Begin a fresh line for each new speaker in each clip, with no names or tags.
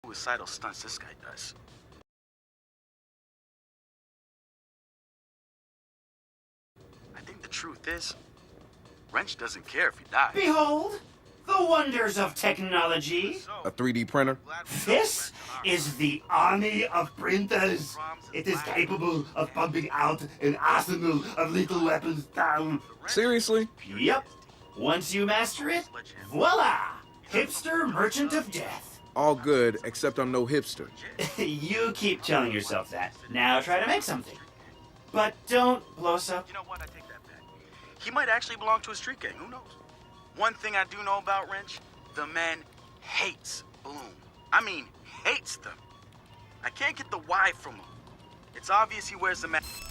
suicidal stunts this guy does. I think the truth is, Wrench doesn't care if he dies.
Behold, the wonders of technology.
A 3D printer?
This is the army of printers. It is capable of pumping out an arsenal of lethal weapons down.
Seriously?
Yep. Once you master it, voila! Hipster merchant of death.
All good, except I'm no hipster.
You keep telling yourself that. Now try to make something. But don't blow us up.
You know what? I take that back. He might actually belong to a street gang. Who knows? One thing I do know about Wrench, the man hates Bloom. I mean, hates them. I can't get the why from him. It's obvious he wears the mask.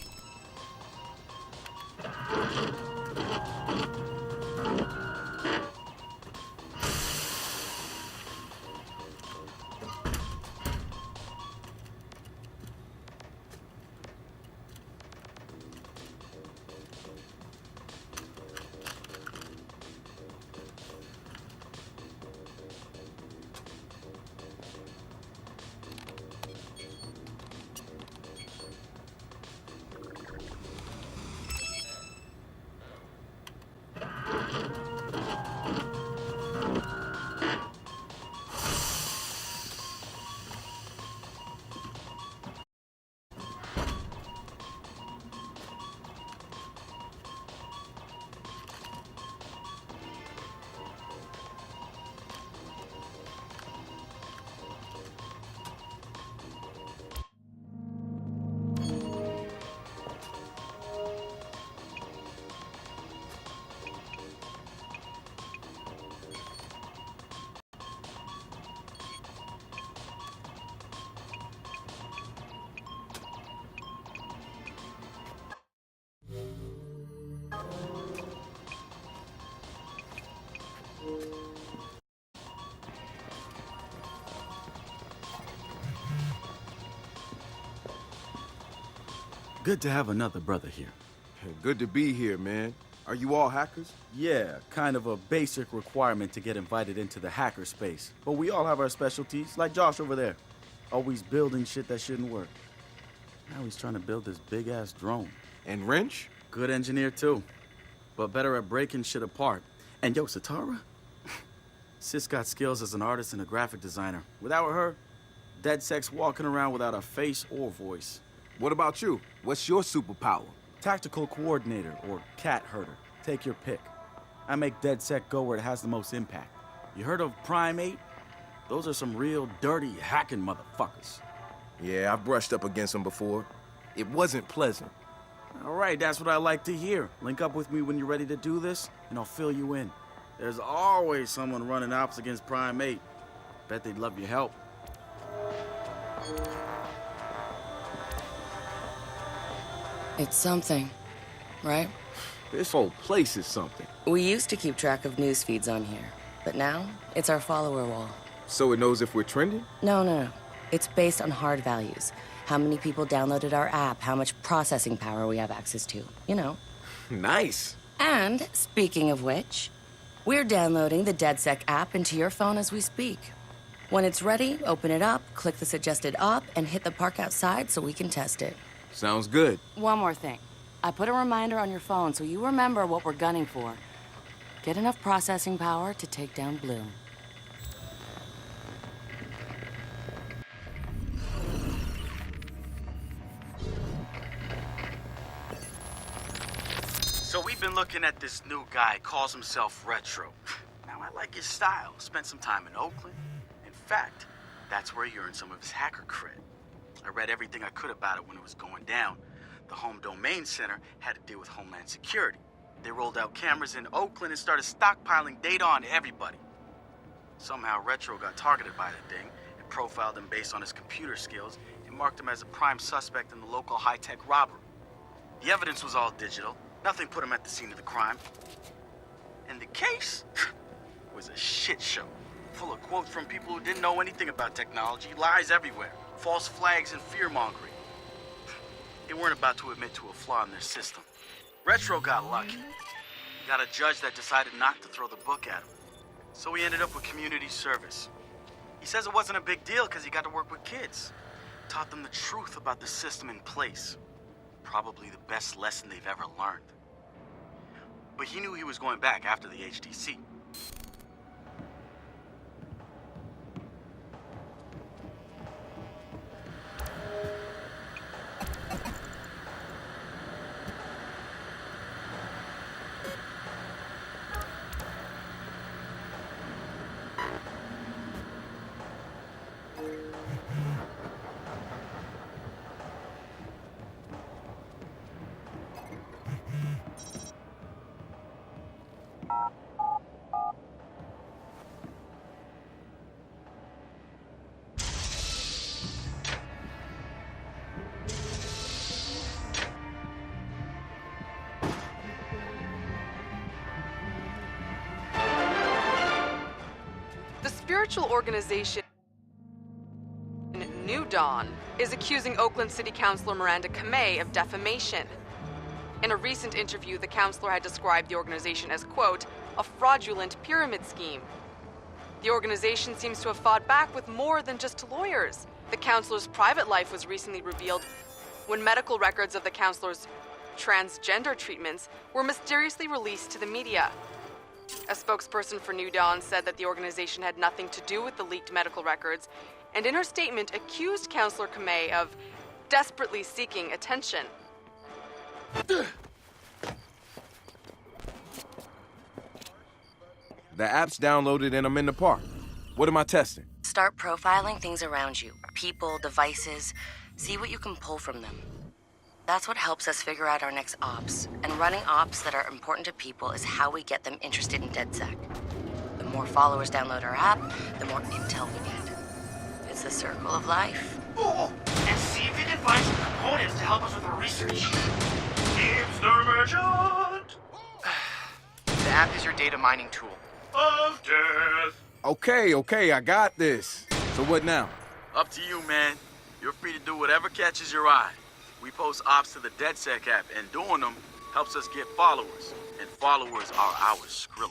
Good to have another brother here.
Good to be here, man. Are you all hackers?
Yeah, kind of a basic requirement to get invited into the hacker space. But we all have our specialties, like Josh over there. Always building shit that shouldn't work. Now he's trying to build this big-ass drone.
And Wrench?
Good engineer, too. But better at breaking shit apart. And yo, Satara? Sis got skills as an artist and a graphic designer. Without her, DedSec's walking around without a face or voice.
What about you? What's your superpower?
Tactical coordinator, or cat herder. Take your pick. I make DedSec go where it has the most impact. You heard of Prime 8? Those are some real dirty hacking motherfuckers.
Yeah, I've brushed up against them before. It wasn't pleasant.
All right, that's what I like to hear. Link up with me when you're ready to do this, and I'll fill you in. There's always someone running ops against Prime 8. Bet they'd love your help.
It's something, right?
This whole place is something.
We used to keep track of news feeds on here, but now it's our follower wall.
So it knows if we're trending?
No. It's based on hard values. How many people downloaded our app, how much processing power we have access to, you know.
Nice.
And, speaking of which, we're downloading the DedSec app into your phone as we speak. When it's ready, open it up, click the suggested op, and hit the park outside so we can test it.
Sounds good.
One more thing. I put a reminder on your phone so you remember what we're gunning for. Get enough processing power to take down Bloom.
So we've been looking at this new guy, calls himself Retro. Now, I like his style. Spent some time in Oakland. In fact, that's where he earned some of his hacker cred. I read everything I could about it when it was going down. The Home Domain Center had to deal with Homeland Security. They rolled out cameras in Oakland and started stockpiling data on everybody. Somehow Retro got targeted by the thing and profiled him based on his computer skills and marked him as a prime suspect in the local high-tech robbery. The evidence was all digital. Nothing put him at the scene of the crime. And the case was a shit show, full of quotes from people who didn't know anything about technology, lies everywhere, false flags and fear-mongering. They weren't about to admit to a flaw in their system. Retro got lucky. Got a judge that decided not to throw the book at him. So he ended up with community service. He says it wasn't a big deal because he got to work with kids. Taught them the truth about the system in place. Probably the best lesson they've ever learned. But he knew he was going back after the HTC.
The spiritual organization New Dawn is accusing Oakland City Councilor Miranda Kamei of defamation. In a recent interview, the councilor had described the organization as, quote, a fraudulent pyramid scheme. The organization seems to have fought back with more than just lawyers. The councilor's private life was recently revealed when medical records of the councilor's transgender treatments were mysteriously released to the media. A spokesperson for New Dawn said that the organization had nothing to do with the leaked medical records, and in her statement accused Councilor Kamei of desperately seeking attention.
The app's downloaded and I'm in the park. What am I testing?
Start profiling things around you. People, devices. See what you can pull from them. That's what helps us figure out our next ops. And running ops that are important to people is how we get them interested in DedSec. The more followers download our app, the more intel we get. It's the circle of life.
Oh, and see if you can find some components to help us with our research. It's the merchant
The app is your data mining tool.
of death.
Okay, I got this. So what now?
Up to you, man. You're free to do whatever catches your eye. We post ops to the DedSec app, and doing them helps us get followers. And followers are our Skrilla.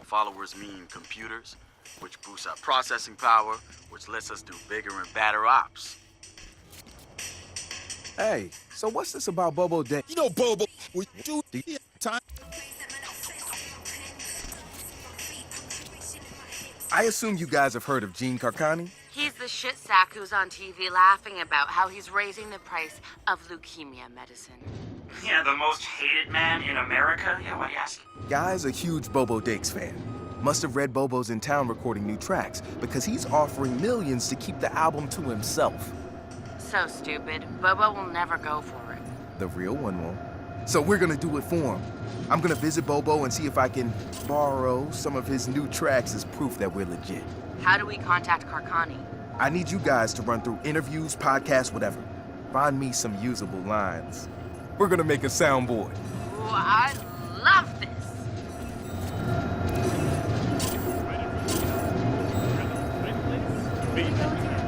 Followers mean computers, which boosts our processing power, which lets us do bigger and badder ops.
Hey, so what's this about Bobo Day?
You know, Bobo, we do the time.
I assume you guys have heard of Gene Carcani?
He's the shit sack who's on TV laughing about how he's raising the price of leukemia medicine.
Yeah, the most hated man in America? Yeah, what do you ask?
Guy's a huge Bobo Dakes fan. Must have read Bobo's in town recording new tracks because he's offering millions to keep the album to himself.
So stupid. Bobo will never go for it.
The real one won't. So we're gonna do it for him. I'm gonna visit Bobo and see if I can borrow some of his new tracks as proof that we're legit.
How do we contact Carcani?
I need you guys to run through interviews, podcasts, whatever. Find me some usable lines. We're gonna make a soundboard.
Ooh, I love this.
Ready?